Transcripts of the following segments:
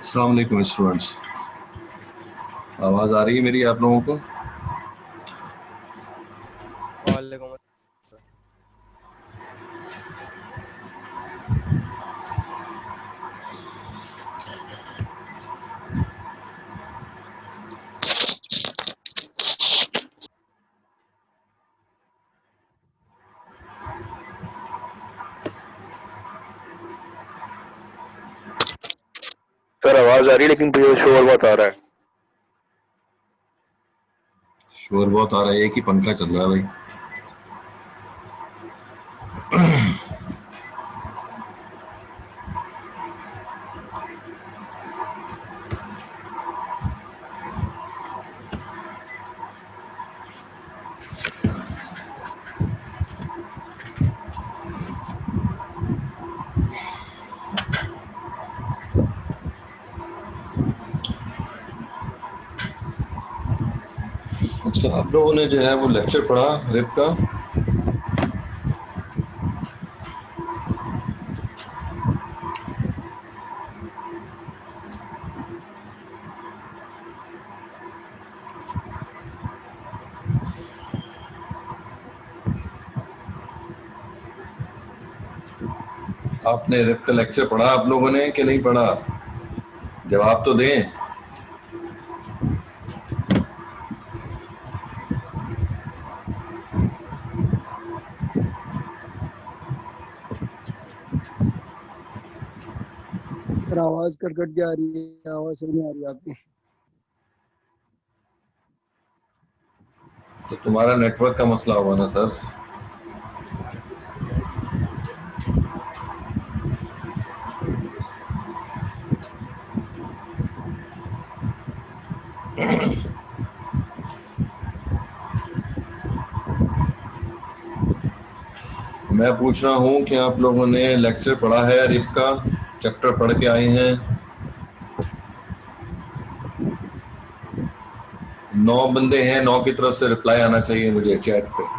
अस्सलाम वालेकुम स्टूडेंट्स, आवाज़ आ रही है मेरी आप लोगों को? वालेकुम अस्सलाम। सर आवाज आ रही है लेकिन मुझे शोर बहुत आ रहा है। शोर बहुत आ रहा है, एक ही पंखा चल रहा है भाई। अच्छा, आप लोगों ने जो है वो लेक्चर पढ़ा रिप का? आपने रिप का लेक्चर पढ़ा आप लोगों ने कि नहीं पढ़ा? जवाब तो दें। सर आवाज कट कट के आ रही है, आवाज समझ नहीं आ रही है आपकी। तो तुम्हारा नेटवर्क का मसला होगा ना सर। मैं पूछ रहा हूँ कि आप लोगों ने लेक्चर पढ़ा है रिप का? चैप्टर पढ़ के आए हैं? 9 बंदे हैं, 9 की तरफ से रिप्लाई आना चाहिए मुझे चैट पे।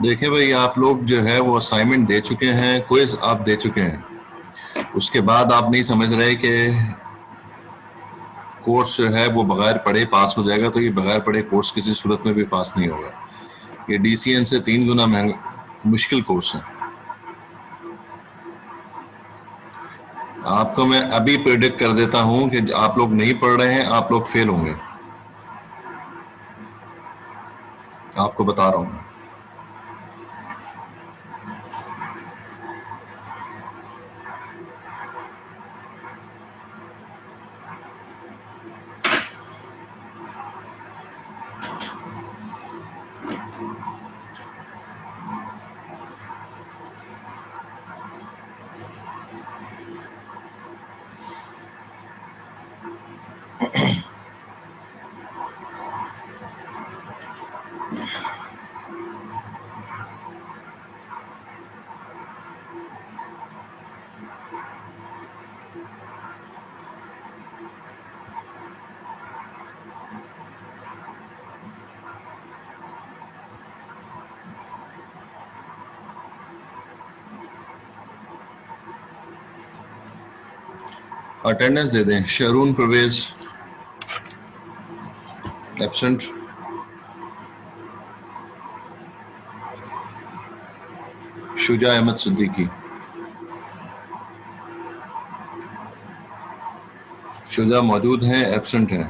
देखें भाई, आप लोग जो है वो असाइनमेंट दे चुके हैं, क्विज आप दे चुके हैं, उसके बाद आप नहीं समझ रहे कि कोर्स जो है वो बगैर पढ़े पास हो जाएगा। तो ये बगैर पढ़े कोर्स किसी सूरत में भी पास नहीं होगा। ये डीसीएन से 3 गुना महंगा मुश्किल कोर्स है। आपको मैं अभी प्रेडिक्ट कर देता हूं कि आप लोग नहीं पढ़ रहे हैं, आप लोग फेल होंगे। आपको बता रहा हूँ। अटेंडेंस दे दें। शरून परवेज एब्सेंट, शुजा अहमद सिद्दीकी, शुजा मौजूद हैं, एब्सेंट हैं।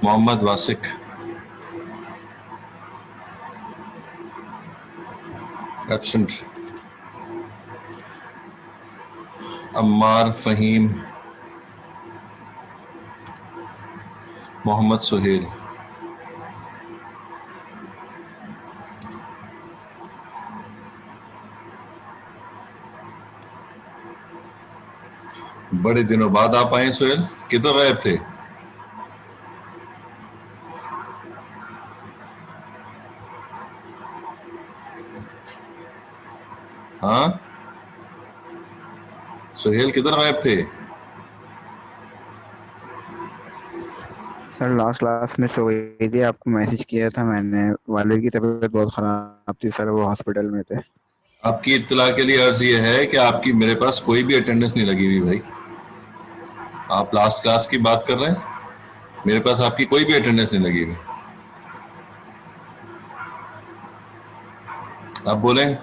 मोहम्मद वासिक एब्सेंट, अम्मार फहीम, मोहम्मद सुहेल, बड़े दिनों बाद आप आए सुहेल, किधर गायब थे? हाँ सुहेल किधर गायब थे? सर लास्ट क्लास में सो गई थी, आपको मैसेज किया था मैंने। वालिद की तबीयत बहुत खराब थी सर, वो हॉस्पिटल में थे। आपकी इत्तला के लिए अर्ज ये है कि आपकी मेरे पास कोई भी अटेंडेंस नहीं लगी हुई भाई। आप लास्ट क्लास की बात कर रहे हैं, मेरे पास आपकी कोई भी अटेंडेंस नहीं लगी हुई। आप बोलें।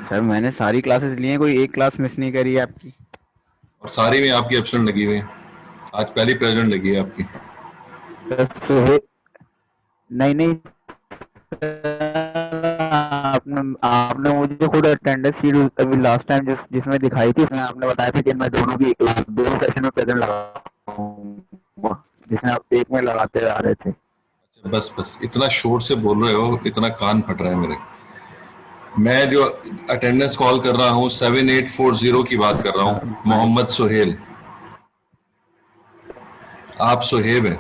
सर मैंने सारी क्लासेस ली हैं, कोई एक क्लास मिस नहीं करी है आपकी। और सारी में आपकी एब्सेंट लगी हुई है, आज पहली प्रेजेंट लगी है आपकी। सर नहीं नहीं आपने आपने मुझे खुद अटेंडेंस शीट अभी लास्ट टाइम जिसमें दिखाई थी, उसमें आपने बताया था कि मैं दोनों भी क्लास दोनों सेशन में प्रेजेंट लगाऊंगा, जिसमें आप एक में लगाते आ रहे थे। बस बस इतना शोर से बोल रहे हो, इतना कान फट रहा है मेरे। मैं जो अटेंडेंस कॉल कर रहा हूँ 7840 की बात कर रहा हूँ। मोहम्मद सुहेल, आप सुहेब हैं।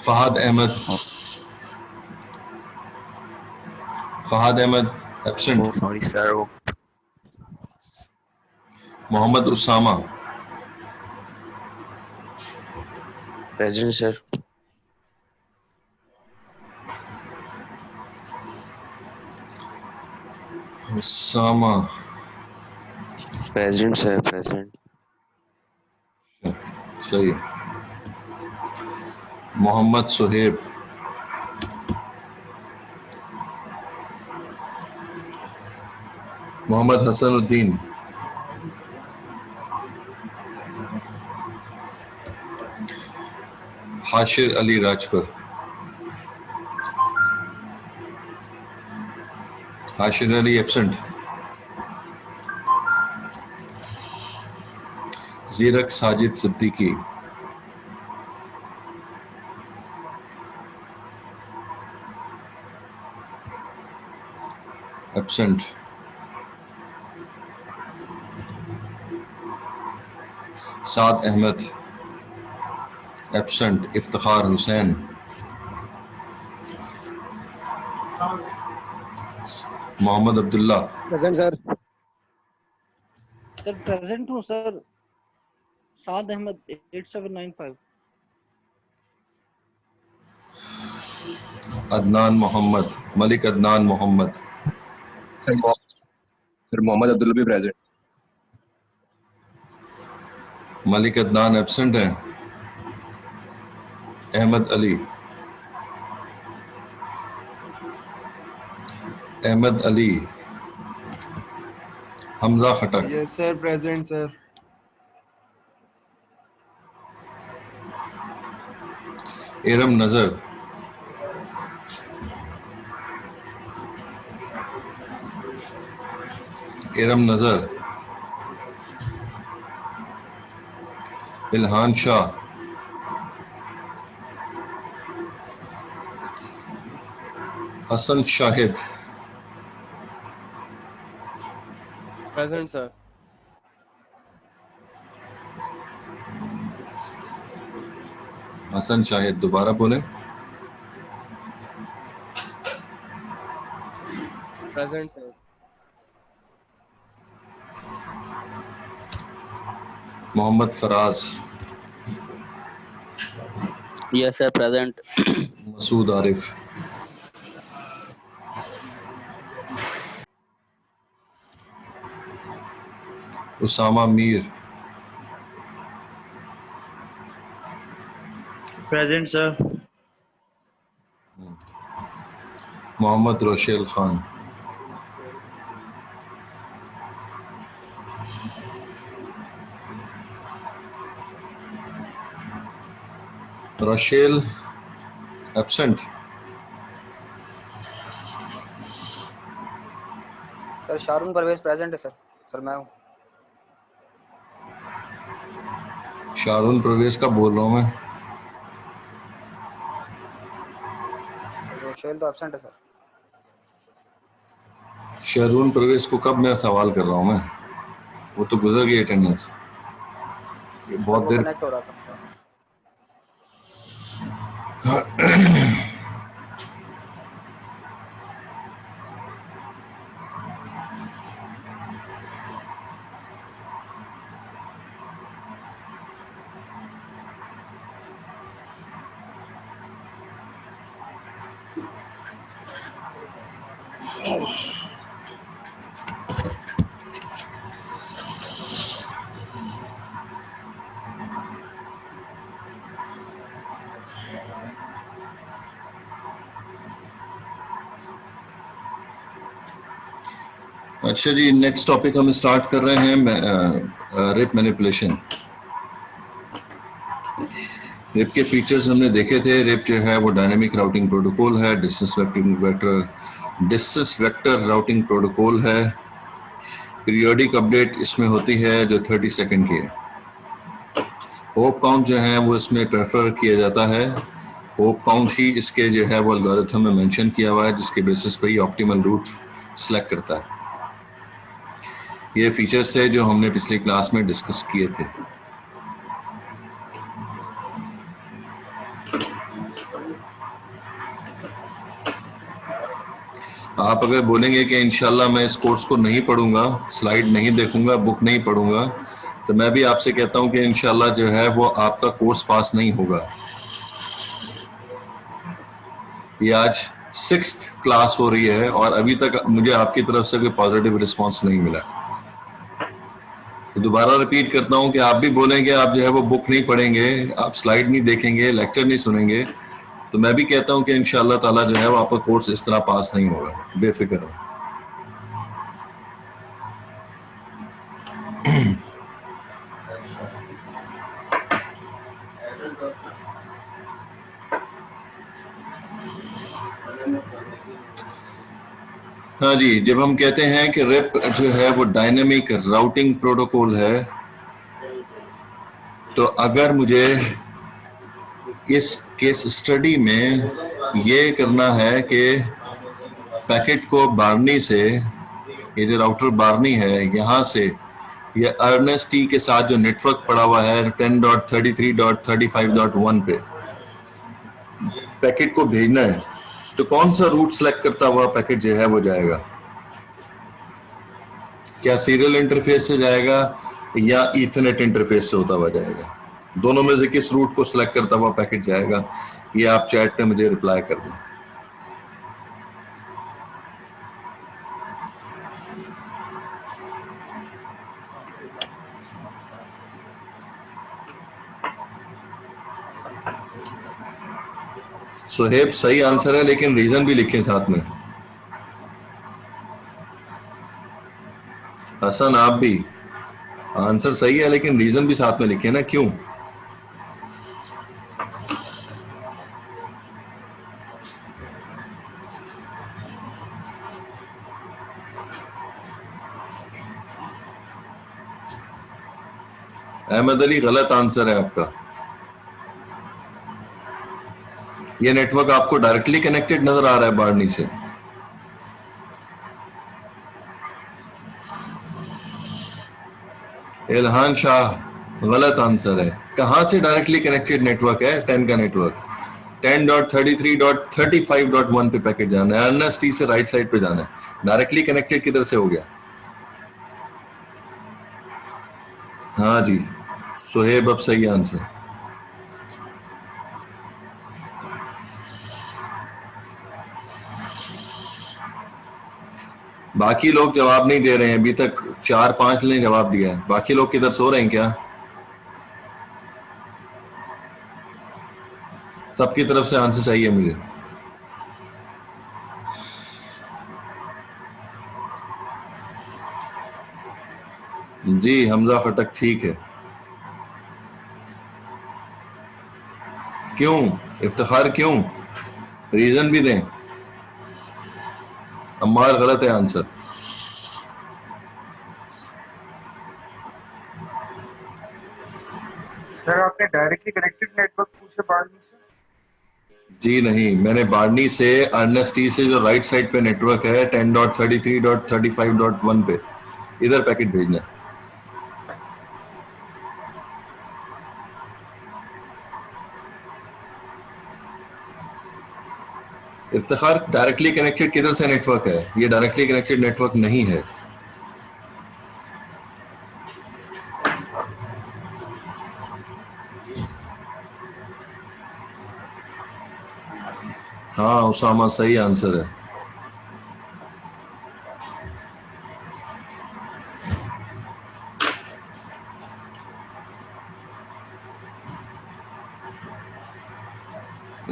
Fahad Ahmed, Fahad Ahmed absent. Sorry sir, वो Mohammed Usama, present sir. Usama present sir, present. सही। Mohammed Suhaib, Mohammed Hasanuddin, Hashir Ali Rajpur, Hashir Ali absent. Zeerak Sajid Siddiqui, absent. Saad Ahmed absent. Iftikhar Hussain, Mohammed Abdullah, present sir. Sir present हूँ सर। साद अहमद 8795। अदनान मोहम्मद, मलिक अदनान मोहम्मद, सर मोहम्मद अब्दुल्ला भी प्रेजेंट। मलिक अदनान एब्सेंट है। अहमद अली, अहमद अली, हमजा खटक, yes sir, present sir. Iram Nazar, Iram Nazar, Ilhan Shah, Hasan Shahid, Present, sir. Hasan Shahid दोबारा बोले। Present, sir. Mohammed Faraz, Yes, sir. Present. Masood Arif, Usama Mir, Present, sir. Mohammed Roshel Khan, Roshel absent, sir Sharoon Parvez present है sir. Sir मैं हूँ। Sharone प्रवेश का बोल रहा हूँ मैं। रोशेल तो एब्सेंट है सर। शारून प्रवेश को कब मैं सवाल कर रहा हूँ मैं, वो तो गुजर गई अटेंडेंस, ये बहुत वो देर। कनेक्ट हो रहा था। अच्छा जी, नेक्स्ट टॉपिक हम स्टार्ट कर रहे हैं रेप मैनिपुलेशन। रेप के फीचर्स हमने देखे थे। रेप जो है वो डायनेमिक राउटिंग प्रोटोकॉल है, डिस्टेंस वेक्टर राउटिंग प्रोटोकॉल है। पीरियोडिक अपडेट इसमें होती है जो 30 सेकंड की है। होप काउंट जो है वो इसमें प्रेफर किया जाता है। होप काउंट ही इसके जो है वो एल्गोरिथम में मेंशन किया हुआ है, जिसके बेसिस पर ही ऑप्टिमल रूट सिलेक्ट करता है। ये फीचर्स थे जो हमने पिछली क्लास में डिस्कस किए थे। आप अगर बोलेंगे कि इंशाल्लाह मैं इस कोर्स को नहीं पढ़ूंगा, स्लाइड नहीं देखूंगा, बुक नहीं पढ़ूंगा, तो मैं भी आपसे कहता हूं कि इंशाल्लाह जो है वो आपका कोर्स पास नहीं होगा। ये आज 6th क्लास हो रही है और अभी तक मुझे आपकी तरफ से कोई पॉजिटिव रिस्पांस नहीं मिला। तो दोबारा रिपीट करता हूं कि आप भी बोलेंगे आप जो है वो बुक नहीं पढ़ेंगे, आप स्लाइड नहीं देखेंगे, लेक्चर नहीं सुनेंगे, तो मैं भी कहता हूं कि इंशाल्लाह ताला जो है वो आपका कोर्स इस तरह पास नहीं होगा। बेफिक्र हो। हाँ जी, जब हम कहते हैं कि रेप जो है वो डायनेमिक राउटिंग प्रोटोकॉल है, तो अगर मुझे इस केस स्टडी में ये करना है कि पैकेट को बारनी से, ये जो राउटर बारनी है यहाँ से, ये अर्नेस्ट टी के साथ जो नेटवर्क पड़ा हुआ है 10.33.35.1 पे पैकेट को भेजना है, तो कौन सा रूट सेलेक्ट करता हुआ पैकेट जो है वो जाएगा? क्या सीरियल इंटरफेस से जाएगा या ईथरनेट इंटरफेस से होता हुआ जाएगा? दोनों में से किस रूट को सिलेक्ट करता हुआ पैकेट जाएगा? ये आप चैट में मुझे रिप्लाई कर दें। सुहेब सही आंसर है, लेकिन रीजन भी लिखें साथ में। हसन आप भी, आंसर सही है लेकिन रीजन भी साथ में लिखे ना, क्यों? अहमद अली गलत आंसर है आपका। ये नेटवर्क आपको डायरेक्टली कनेक्टेड नजर आ रहा है बार्नी से। इल्हान शाह गलत आंसर है। कहां से डायरेक्टली कनेक्टेड नेटवर्क है 10 का नेटवर्क? 10.33.35.1 पे पैकेट जाना है, अर्नेस्ट से राइट साइड पे जाना है। डायरेक्टली कनेक्टेड किधर से हो गया? हाँ जी सुहेब, अब सही आंसर। बाकी लोग जवाब नहीं दे रहे हैं अभी तक, 4-5 ने जवाब दिया है। बाकी लोग किधर सो रहे हैं क्या? सबकी तरफ से आंसर चाहिए मुझे। जी हमजा खटक ठीक है। क्यों इफ्तिखार, क्यों? रीजन भी दें। अम्मार गलत है आंसर। सर आपने डायरेक्टली कनेक्टेड नेटवर्क पूछे बार्नी से? जी नहीं, मैंने बार्नी से अर्नेस्टी से जो राइट साइड पे नेटवर्क है 10.33.35.1 पे, इधर पैकेट भेजना है। इफ्तिखार डायरेक्टली कनेक्टेड किधर से नेटवर्क है? ये डायरेक्टली कनेक्टेड नेटवर्क नहीं है। हाँ उसामा सही आंसर है।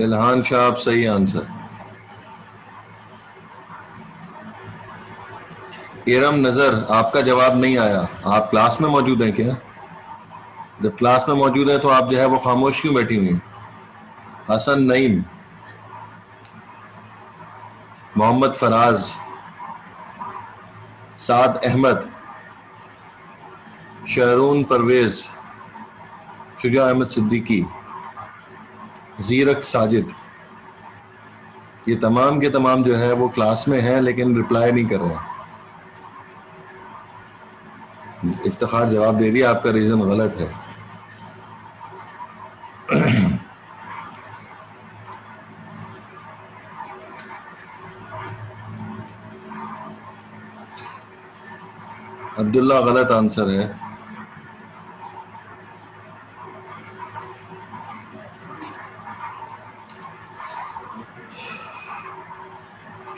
इल्हान शाह सही आंसर। इरम नजर आपका जवाब नहीं आया। आप क्लास में मौजूद हैं क्या? जब क्लास में मौजूद है तो आप जो है वो खामोश क्यों बैठी हुई हैं? हसन नईम, मोहम्मद फराज, साद अहमद, शहरून परवेज, शुजा अहमद सिद्दीकी, जीरक साजिद, ये तमाम के तमाम जो है वो क्लास में हैं लेकिन रिप्लाई नहीं कर रहे हैं। इफ्तिखार जवाब दे दिया, आपका रीजन गलत है। अब्दुल्ला गलत आंसर है।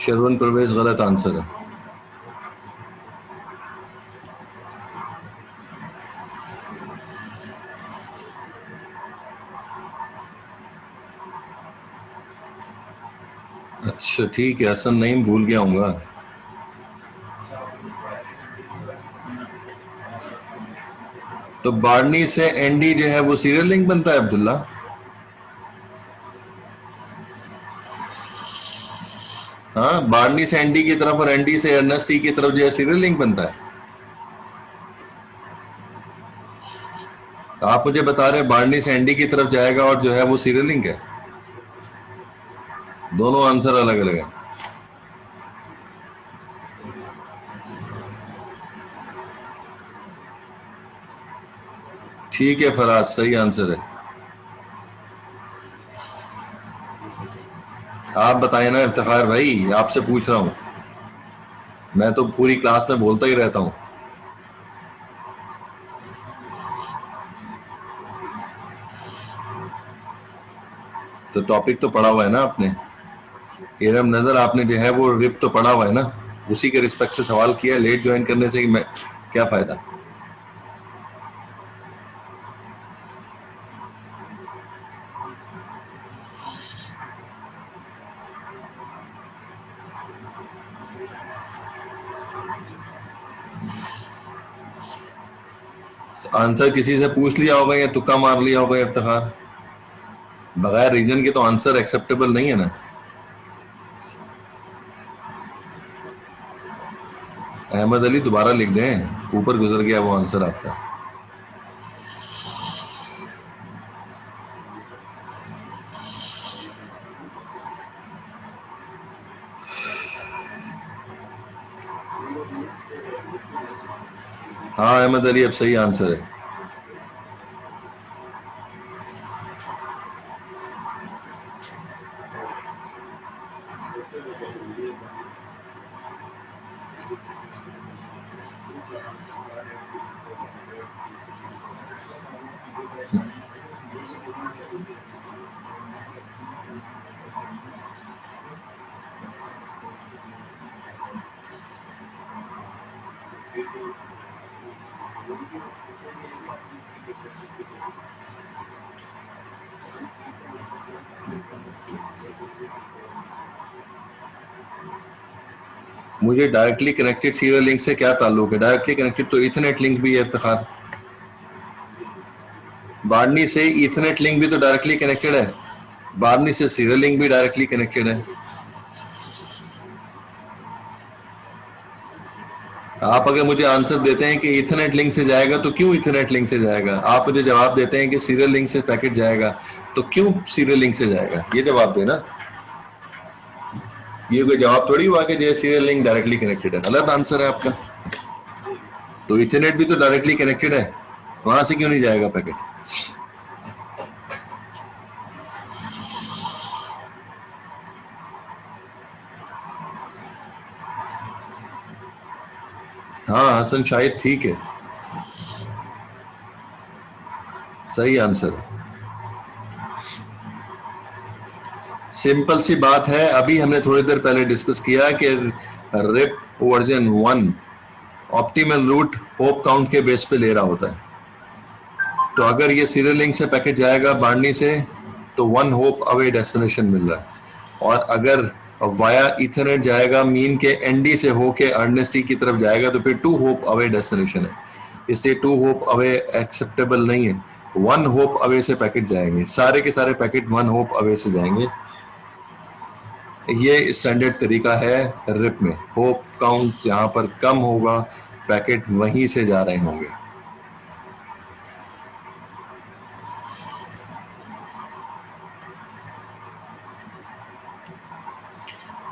शरवण परवेज गलत आंसर है। अच्छा ठीक है, हसन नहीं भूल गया हूँगा। तो बार्नी से एनडी जो है वो सीरियल लिंक बनता है अब्दुल्ला? हाँ, बार्नी से एनडी की तरफ और एनडी से अर्नेस्टी की तरफ जो है सीरियल लिंक बनता है। तो आप मुझे बता रहे हैं बार्नी से एनडी की तरफ जाएगा और जो है वो सीरियल लिंक है। दोनों आंसर अलग अलग है। ठीक है फराज, सही आंसर है। आप बताएं ना इफ्तिखार भाई, आपसे पूछ रहा हूं। मैं तो पूरी क्लास में बोलता ही रहता हूं। तो टॉपिक तो पढ़ा हुआ है ना आपने? इरम नजर आपने जो है वो रिप तो पढ़ा हुआ है ना, उसी के रिस्पेक्ट से सवाल किया। लेट ज्वाइन करने से मैं क्या फायदा? आंसर किसी से पूछ लिया होगा या तुक्का मार लिया होगा इफ्तिखार? बगैर रीजन के तो आंसर एक्सेप्टेबल नहीं है ना। अहमद अली दोबारा लिख दें, ऊपर गुजर गया वो आंसर आपका। हाँ अहमद अली, अब सही आंसर है। मुझे डायरेक्टली कनेक्टेड सीरियल लिंक से क्या ताल्लुक है? डायरेक्टली कनेक्टेड तो इथरनेट लिंक भी है इफ्तिखार। बार्नी से इथरनेट लिंक भी तो डायरेक्टली कनेक्टेड है, बार्नी से सीरियल लिंक भी डायरेक्टली कनेक्टेड है। आप अगर मुझे आंसर देते हैं कि इथरनेट लिंक से जाएगा तो क्यों इथरनेट लिंक से जाएगा? आप मुझे जवाब देते हैं कि सीरियल लिंक से पैकेट जाएगा तो क्यों सीरियल लिंक से जाएगा? ये जवाब देना। ये कोई जवाब थोड़ी हुआ कि जैसे सीरियल लिंक डायरेक्टली कनेक्टेड है। गलत आंसर है आपका। तो इथरनेट भी तो डायरेक्टली कनेक्टेड है, वहां से क्यों नहीं जाएगा पैकेट? हाँ हसन शायद ठीक है, सही आंसर है। सिंपल सी बात है, अभी हमने थोड़ी देर पहले डिस्कस किया कि RIP version 1 optimal route hop count के बेस पे ले रहा होता है। तो अगर ये सीरियल लिंक से पैकेट जाएगा बार्नी से तो 1 होप अवे डेस्टिनेशन मिल रहा है, और अगर वाया इथरनेट जाएगा मीन के एनडी से होके अर्नेस्टी की तरफ जाएगा तो फिर 2 होप अवे डेस्टिनेशन है। इसलिए 2 होप अवे एक्सेप्टेबल नहीं है, 1 होप अवे से पैकेट जाएंगे, सारे के सारे पैकेट 1 होप अवे से जाएंगे। ये स्टैंडर्ड तरीका है रिप में। होप काउंट जहां पर कम होगा पैकेट वहीं से जा रहे होंगे।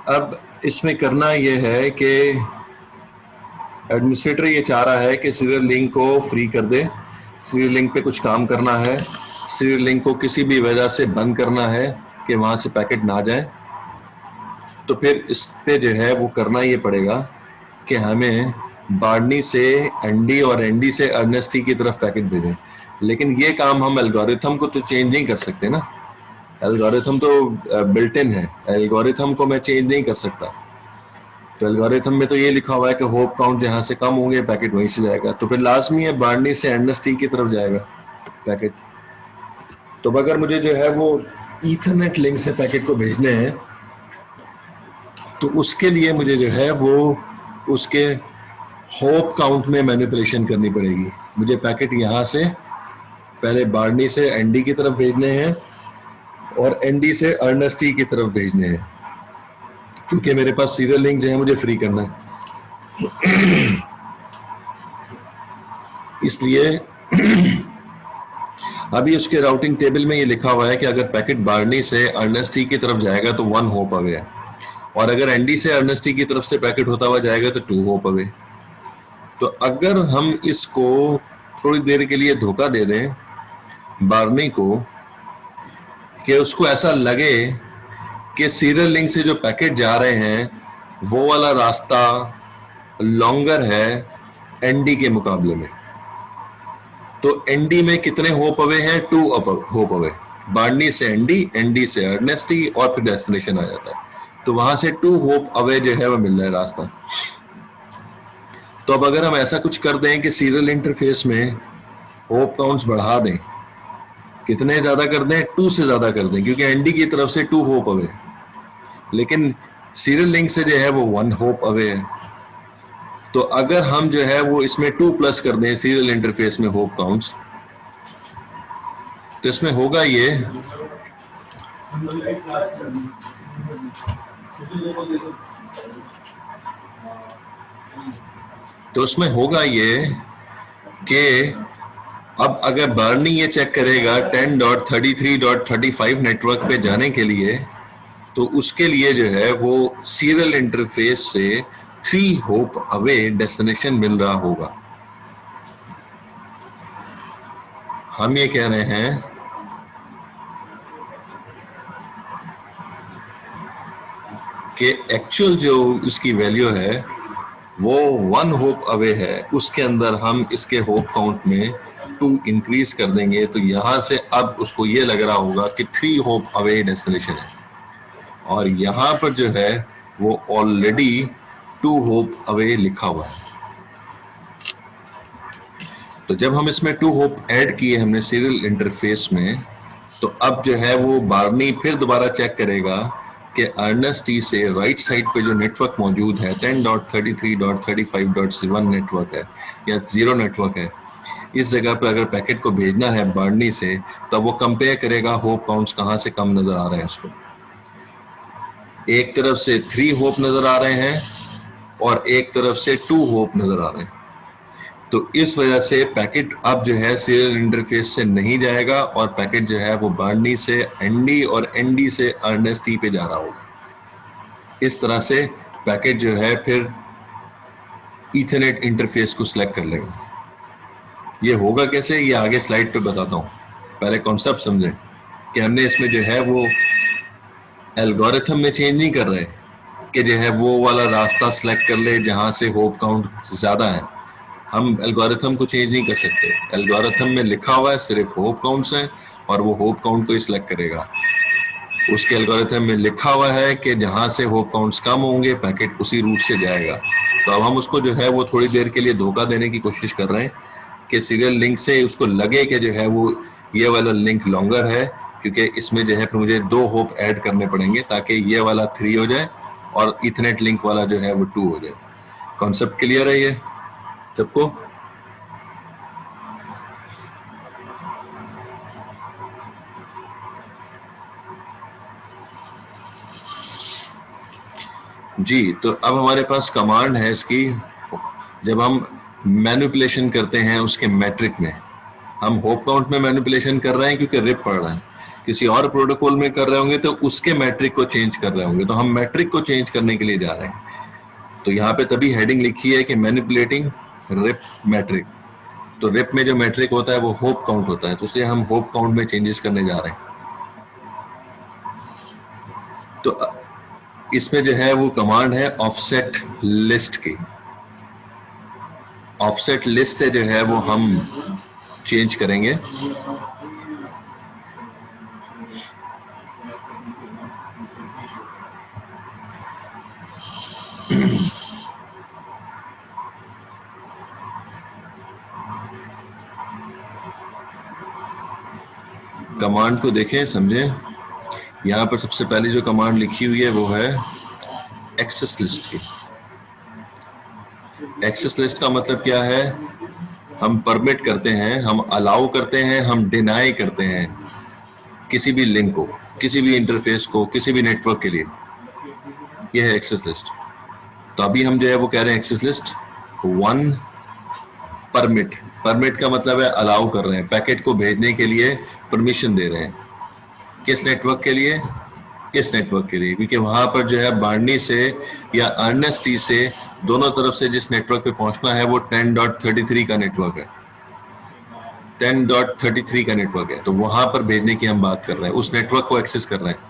अब इसमें करना यह है कि एडमिनिस्ट्रेटर ये चाह रहा है कि सीरियल लिंक को फ्री कर दे, सीरियल लिंक पे कुछ काम करना है, सीरियल लिंक को किसी भी वजह से बंद करना है कि वहां से पैकेट ना जाए। तो फिर इस पे जो है वो करना ये पड़ेगा कि हमें बार्नी से एनडी और एनडी से अर्नेस्टी की तरफ पैकेट भेजें। लेकिन ये काम हम एल्गोरिथम को तो चेंज नहीं कर सकते ना, एल्गोरिथम तो बिल्ट इन है, एल्गोरिथम को मैं चेंज नहीं कर सकता। तो एल्गोरिथम में तो ये लिखा हुआ है कि होप काउंट जहां से कम होंगे पैकेट वहीं से जाएगा। तो फिर लाजमी है बार्नी से अर्नेस्टी की तरफ जाएगा पैकेट। तो अगर मुझे जो है वो ईथरनेट लिंक से पैकेट को भेजने हैं तो उसके लिए मुझे जो है वो उसके होप काउंट में मैनिपुलेशन करनी पड़ेगी। मुझे पैकेट यहाँ से पहले बार्नी से एनडी की तरफ भेजने हैं और एनडी से अर्नेस्टी की तरफ भेजने हैं, क्योंकि मेरे पास सीरियल लिंक जो है मुझे फ्री करना है। इसलिए अभी उसके राउटिंग टेबल में ये लिखा हुआ है कि अगर पैकेट बार्नी से अर्नेस्टी की तरफ जाएगा तो 1 होप अवे है, और अगर एनडी से अर्नेस्टी की तरफ से पैकेट होता हुआ जाएगा तो 2 होप अवे। तो अगर हम इसको थोड़ी देर के लिए धोखा दे दें बार्नी को कि उसको ऐसा लगे कि सीरियल लिंक से जो पैकेट जा रहे हैं वो वाला रास्ता लॉन्गर है एनडी के मुकाबले में, तो एनडी में कितने होप अवे हैं? 2 होप अवे। बार्नी से एनडी, एनडी से अर्नेस्टी, और फिर डेस्टिनेशन आ जाता है। तो वहां से 2 होप अवे जो है वो मिल रहा है रास्ता। तो अब अगर हम ऐसा कुछ कर दें कि सीरियल इंटरफेस में होप काउंट्स बढ़ा दें, कितने ज्यादा कर दें? 2 से ज्यादा कर दें, क्योंकि एनडी की तरफ से 2 होप अवे, लेकिन सीरियल लिंक से जो है वो 1 होप अवे है। तो अगर हम जो है वो इसमें 2 प्लस कर दें सीरियल इंटरफेस में होप काउंट्स, तो इसमें होगा ये कि अब अगर बार्नी ये चेक करेगा 10.33.35 नेटवर्क पे जाने के लिए, तो उसके लिए जो है वो सीरियल इंटरफेस से 3 होप अवे डेस्टिनेशन मिल रहा होगा। हम ये कह रहे हैं कि एक्चुअल जो इसकी वैल्यू है वो 1 होप अवे है, उसके अंदर हम इसके होप काउंट में 2 इंक्रीज कर देंगे, तो यहां से अब उसको ये लग रहा होगा कि 3 होप अवे डेस्टिनेशन है, और यहां पर जो है वो ऑलरेडी 2 होप अवे लिखा हुआ है। तो जब हम इसमें 2 होप ऐड किए हमने सीरियल इंटरफेस में, तो अब जो है वो बार्नी फिर दोबारा चेक करेगा कि अर्नेस्ट टी से राइट साइड पे जो नेटवर्क मौजूद है 10.33.35.1 नेटवर्क है या 0 नेटवर्क है, इस जगह पर अगर पैकेट को भेजना है बार्नी से, तब वो कंपेयर करेगा होप काउंट्स कहां से कम नजर आ रहे हैं उसको। एक तरफ से 3 होप नजर आ रहे हैं और एक तरफ से 2 होप नजर आ रहे हैं, तो इस वजह से पैकेट अब जो है सीरियल इंटरफेस से नहीं जाएगा और पैकेट जो है वो बार्नी से एनडी और एनडी से अर्नेस्ट टी पे जा रहा होगा। इस तरह से पैकेट जो है फिर ईथरनेट इंटरफेस को सिलेक्ट कर लेगा। ये होगा कैसे, ये आगे स्लाइड पे बताता हूँ, पहले कॉन्सेप्ट समझें कि हमने इसमें जो है वो एल्गोरिथम में चेंज नहीं कर रहे कि जो है वो वाला रास्ता सिलेक्ट कर ले जहां से होप काउंट ज्यादा है। हम एल्गोरिथम को चेंज नहीं कर सकते, एल्गोरिथम में लिखा हुआ है सिर्फ होप काउंट्स हैं और वो होप काउंट को ही सिलेक्ट करेगा। उसके एल्गोरिथम में लिखा हुआ है कि जहां से होप काउंट्स कम होंगे पैकेट उसी रूट से जाएगा। तो अब हम उसको जो है वो थोड़ी देर के लिए धोखा देने की कोशिश कर रहे हैं कि सीरियल लिंक से उसको लगे कि जो है वो ये वाला लिंक लॉन्गर है, क्योंकि इसमें जो है फिर मुझे 2 होप ऐड करने पड़ेंगे ताकि ये वाला 3 हो जाए और इथरनेट लिंक वाला जो है वो 2 हो जाए। कॉन्सेप्ट क्लियर है ये सबको? जी, तो अब हमारे पास कमांड है इसकी, जब हम मैनिपुलेशन करते हैं उसके मैट्रिक में, हम होप काउंट में मैनिपुलेशन कर रहे हैं क्योंकि रिप पढ़ रहे हैं, किसी और प्रोटोकॉल में कर रहे होंगे तो उसके मैट्रिक को चेंज कर रहे होंगे, तो हम मैट्रिक को चेंज करने के लिए जा रहे हैं। तो यहाँ पे तभी हेडिंग लिखी है कि मैनिपुलेटिंग रिप मैट्रिक। तो रिप में जो मैट्रिक होता है वो होप काउंट होता है, तो इसलिए हम होप काउंट में चेंजेस करने जा रहे हैं। तो इसमें जो है वो कमांड है ऑफसेट लिस्ट की। ऑफसेट लिस्ट से जो है वो हम चेंज करेंगे। कमांड को देखें, समझें। यहां पर सबसे पहले जो कमांड लिखी हुई है वो है एक्सेस लिस्ट की। एक्सेस लिस्ट का मतलब क्या है, हम परमिट करते हैं, हम अलाउ करते हैं, हम डिनाई करते हैं किसी भी लिंक को, किसी भी इंटरफेस को, किसी भी नेटवर्क के लिए। यह है एक्सेस लिस्ट। तो अभी हम जो है वो कह रहे हैं एक्सेस लिस्ट 1 परमिट। परमिट का मतलब है अलाउ कर रहे हैं, पैकेट को भेजने के लिए परमिशन दे रहे हैं। किस नेटवर्क के लिए? किस नेटवर्क के लिए? क्योंकि वहां पर जो है बार्नी से या अर्नेस्ट टी से दोनों तरफ से जिस नेटवर्क पे पहुंचना है वो 10.33 का नेटवर्क है, 10.33 का नेटवर्क है। तो वहां पर भेजने की हम बात कर रहे हैं, उस नेटवर्क को एक्सेस कर रहे हैं।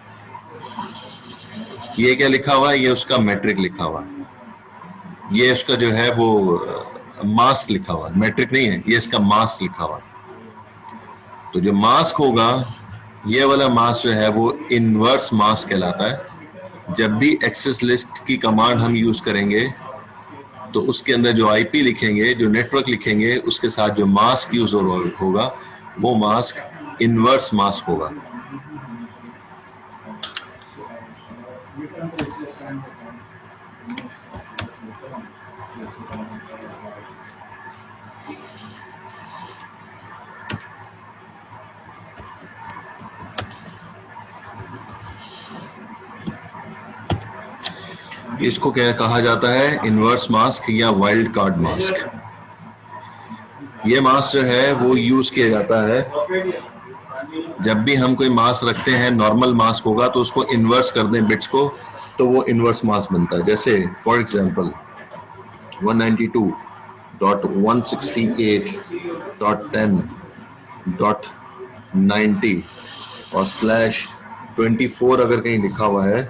ये क्या लिखा हुआ है? ये उसका मैट्रिक लिखा हुआ है, ये उसका जो है वो मास्क लिखा हुआ है, मैट्रिक नहीं है, ये इसका मास्क लिखा हुआ है। तो जो मास्क होगा, ये वाला मास्क जो है वो इनवर्स मास्क कहलाता है। जब भी एक्सेस लिस्ट की कमांड हम यूज करेंगे तो उसके अंदर जो आईपी लिखेंगे, जो नेटवर्क लिखेंगे, उसके साथ जो मास्क यूज होगा वो मास्क इनवर्स मास्क होगा। इसको क्या कहा जाता है? इनवर्स मास्क या वाइल्ड कार्ड मास्क। ये मास्क जो है वो यूज किया जाता है जब भी हम कोई मास्क रखते हैं, नॉर्मल मास्क होगा तो उसको इनवर्स कर दें बिट्स को, तो वो इनवर्स मास्क बनता है। जैसे फॉर एग्जांपल 192.168.10 .90 और /24 अगर कहीं लिखा हुआ है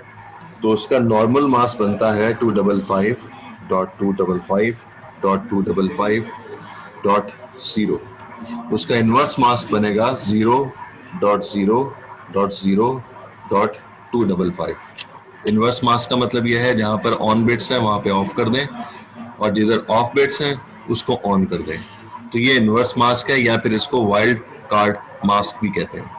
तो उसका नॉर्मल मास बनता है 255.255.255.0। उसका इनवर्स मास बनेगा 0.0.0.255। इनवर्स मास का मतलब यह है जहां पर ऑन बिट्स है वहां पे ऑफ कर दें और जिधर ऑफ बिट्स हैं उसको ऑन कर दें। तो ये इनवर्स मास्क है या फिर इसको वाइल्ड कार्ड मास्क भी कहते हैं।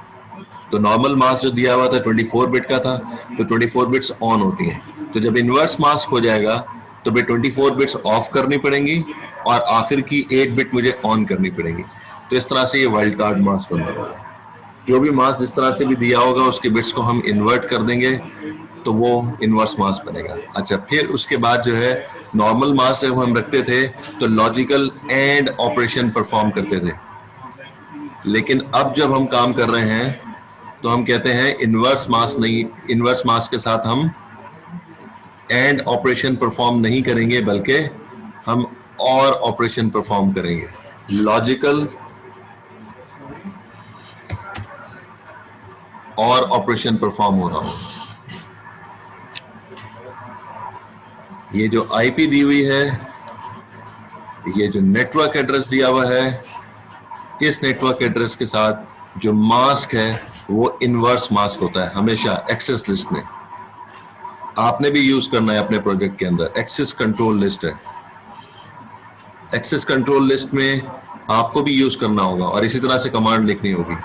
तो नॉर्मल मास्क जो दिया हुआ था 24 बिट का था, तो 24 बिट्स ऑन होती हैं। तो जब इनवर्स मास्क हो जाएगा तो भाई 24 बिट्स ऑफ करनी पड़ेंगी और आखिर की 8 बिट मुझे ऑन करनी पड़ेगी। तो इस तरह से ये वाइल्ड कार्ड मास्क बन रहा है। जो भी मास्क जिस तरह से भी दिया होगा उसके बिट्स को हम इन्वर्ट कर देंगे तो वो इनवर्स मास्क बनेगा। अच्छा, फिर उसके बाद जो है नॉर्मल मास्क जब हम रखते थे तो लॉजिकल एंड ऑपरेशन परफॉर्म करते थे, लेकिन अब जब हम काम कर रहे हैं तो हम कहते हैं इनवर्स मास्क नहीं, इनवर्स मास्क के साथ हम एंड ऑपरेशन परफॉर्म नहीं करेंगे बल्कि हम और ऑपरेशन परफॉर्म करेंगे। लॉजिकल और ऑपरेशन परफॉर्म हो रहा हो। ये जो आईपी दी हुई है, ये जो नेटवर्क एड्रेस दिया हुआ है, इस नेटवर्क एड्रेस के साथ जो मास्क है वो इनवर्स मास्क होता है हमेशा एक्सेस लिस्ट में। आपने भी यूज करना है अपने प्रोजेक्ट के अंदर। एक्सेस कंट्रोल लिस्ट है, एक्सेस कंट्रोल लिस्ट में आपको भी यूज करना होगा और इसी तरह से कमांड लिखनी होगी।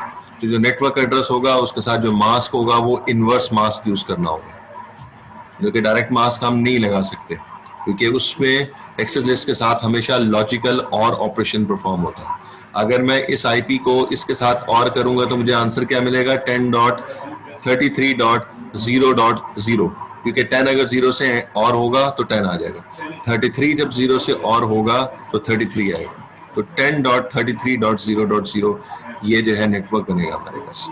तो जो नेटवर्क एड्रेस होगा उसके साथ जो मास्क होगा वो इनवर्स मास्क यूज करना होगा, जो कि डायरेक्ट मास्क हम नहीं लगा सकते क्योंकि उसमें एक्सेस लिस्ट के साथ हमेशा लॉजिकल और ऑपरेशन परफॉर्म होता है। अगर मैं इस आईपी को इसके साथ और करूंगा तो मुझे आंसर क्या मिलेगा 10.33.0.0, क्योंकि 10 अगर 0 से और होगा तो 10 आ जाएगा, 33 जब 0 से और होगा तो 33 आएगा। तो 10.33.0.0 ये जो है नेटवर्क बनेगा हमारे पास।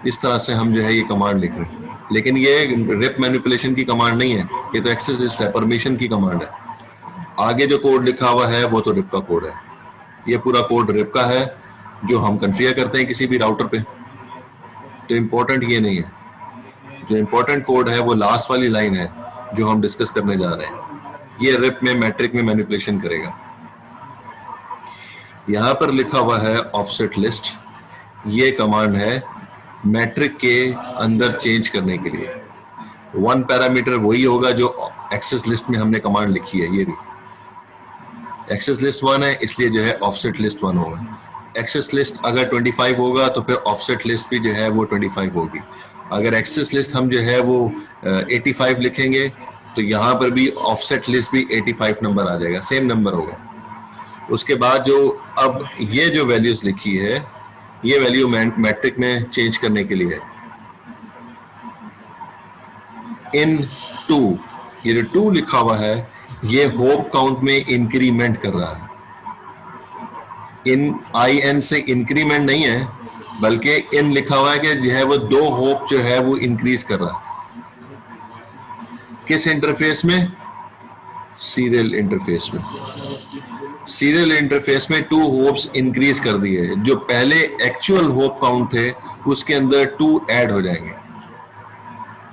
इस तरह से हम जो है ये कमांड लिख रहे हैं, लेकिन ये रिप मैनिपुलेशन की कमांड नहीं है, ये तो एक्सेस लिस्ट है, परमिशन की कमांड है। आगे जो कोड लिखा हुआ है वो तो रिप का कोड है। ये पूरा कोड रिप का है जो हम कॉन्फ़िगर करते हैं किसी भी राउटर पे। तो इम्पोर्टेंट ये नहीं है, जो इम्पोर्टेंट कोड है वो लास्ट वाली लाइन है जो हम डिस्कस करने जा रहे हैं। ये रिप में मैट्रिक में मैनिपुलेशन करेगा। यहां पर लिखा हुआ है ऑफसेट लिस्ट, ये कमांड है मैट्रिक के अंदर चेंज करने के लिए। 1 पैरामीटर वही होगा जो एक्सेस लिस्ट में हमने कमांड लिखी है। ये भी एक्सेस लिस्ट 1 है इसलिए जो है ऑफसेट लिस्ट 1 होगा। एक्सेस लिस्ट अगर 25 होगा तो फिर ऑफसेट लिस्ट भी जो है वो 25 होगी। अगर एक्सेस लिस्ट हम जो है वो 85 लिखेंगे तो यहाँ पर भी ऑफसेट लिस्ट भी 85 नंबर आ जाएगा, सेम नंबर होगा। उसके बाद जो अब ये जो वैल्यूज लिखी है ये वैल्यू मैट्रिक में चेंज करने के लिए है। इन 2, ये जो 2 लिखा हुआ है ये होप काउंट में इंक्रीमेंट कर रहा है। इन IN से इंक्रीमेंट नहीं है बल्कि इन लिखा हुआ है कि जो है वो 2 होप जो है वो इंक्रीज कर रहा है। किस इंटरफेस में? सीरियल इंटरफेस में। सीरियल इंटरफेस में 2 होप्स इंक्रीज कर दिए। जो पहले एक्चुअल होप काउंट थे उसके अंदर 2 ऐड हो जाएंगे।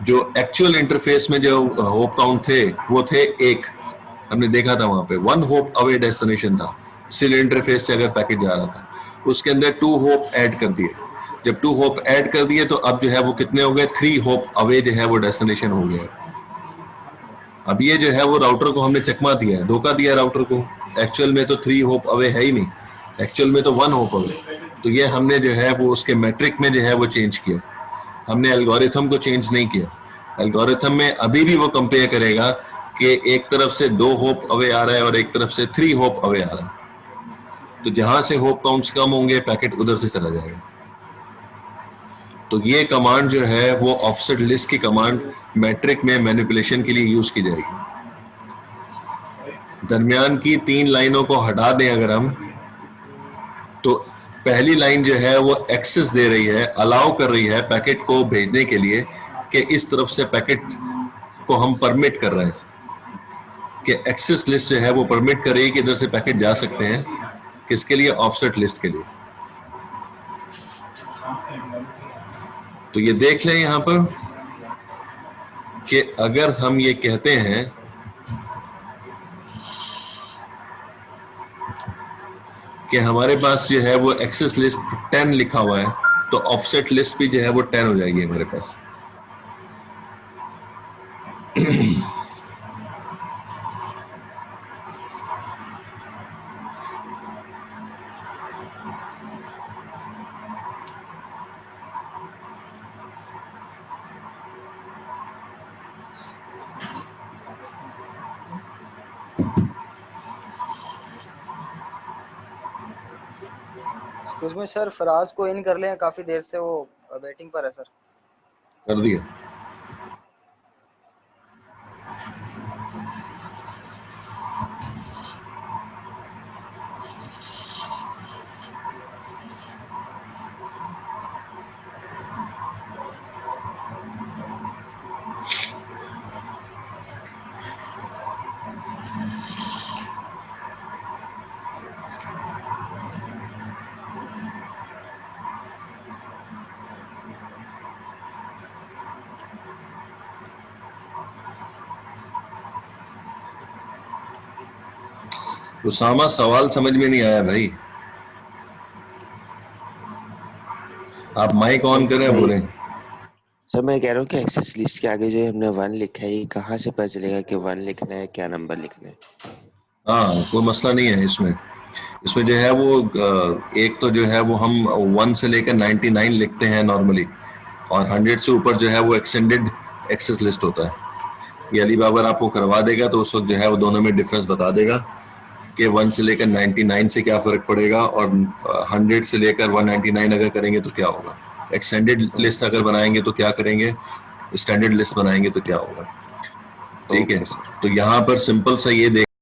जो एक्चुअल इंटरफेस में जो होप काउंट थे वो थे 1, हमने देखा था वहां पे 1 होप अवे डेस्टिनेशन था। सीरियल इंटरफेस से अगर पैकेट जा रहा था उसके अंदर 2 होप ऐड कर दिए। जब 2 होप ऐड कर दिए तो अब जो है वो कितने हो गए? 3 होप अवे जो है वो डेस्टिनेशन हो गया। अब ये जो है वो राउटर को हमने चकमा दिया है, धोखा दिया राउटर को। एक्चुअल में तो 3 होप अवे है ही नहीं, एक्चुअल में तो 1 होप अवे। तो ये हमने जो है वो उसके मैट्रिक में जो है वो चेंज किया, हमने एल्गोरिथम को चेंज नहीं किया। एल्गोरिथम में अभी भी वो कंपेयर करेगा कि एक तरफ से 2 होप अवे आ रहा है और एक तरफ से 3 होप अवे आ रहा है। तो जहां से होप काउंट्स कम होंगे पैकेट उधर से चला जाएगा। तो ये कमांड जो है वो ऑफसेट लिस्ट की कमांड मैट्रिक में मैनिपुलेशन के लिए यूज की जाएगी। दरमियान की 3 लाइनों को हटा दें अगर हम, तो पहली लाइन जो है वो एक्सेस दे रही है, अलाउ कर रही है पैकेट को भेजने के लिए कि इस तरफ से पैकेट को हम परमिट कर रहे हैं कि एक्सेस लिस्ट जो है वो परमिट कर रही है कि इधर से पैकेट जा सकते हैं। किसके लिए? ऑफसेट लिस्ट के लिए। तो ये देख लें यहां पर कि अगर हम ये कहते हैं कि हमारे पास जो है वो एक्सेस लिस्ट 10 लिखा हुआ है, तो ऑफसेट लिस्ट भी जो है वो 10 हो जाएगी हमारे पास। एक्सक्यूज मी सर, फराज को इन कर लें, काफी देर से वो वेटिंग पर है सर। कर दिया। उसामा, सवाल समझ में नहीं आया भाई। आप माइक ऑन करें, बोलें। सर मैं कह रहा हूँ कि एक्सेस लिस्ट के आगे जो हमने 1 लिखा है, ये कहाँ से पता चलेगा कि 1 लिखना है, क्या नंबर लिखना है? हाँ, कोई मसला नहीं है इसमें। इसमें जो है वो एक तो जो है वो हम 1 से लेकर 99 लिखते हैं नॉर्मली, और 100 से ऊपर जो है वो एक्सटेंडेड एक्सेस लिस्ट होता है। ये अली बाबर आपको करवा देगा, तो उस वक्त जो है वो दोनों में डिफरेंस बता देगा कि 1 से लेकर 99 से क्या फर्क पड़ेगा, और 100 से लेकर 199 अगर करेंगे तो क्या होगा, एक्सटेंडेड लिस्ट अगर बनाएंगे तो क्या करेंगे, स्टैंडर्ड लिस्ट बनाएंगे तो क्या होगा। ठीक है, तो यहाँ पर सिंपल सा ये देख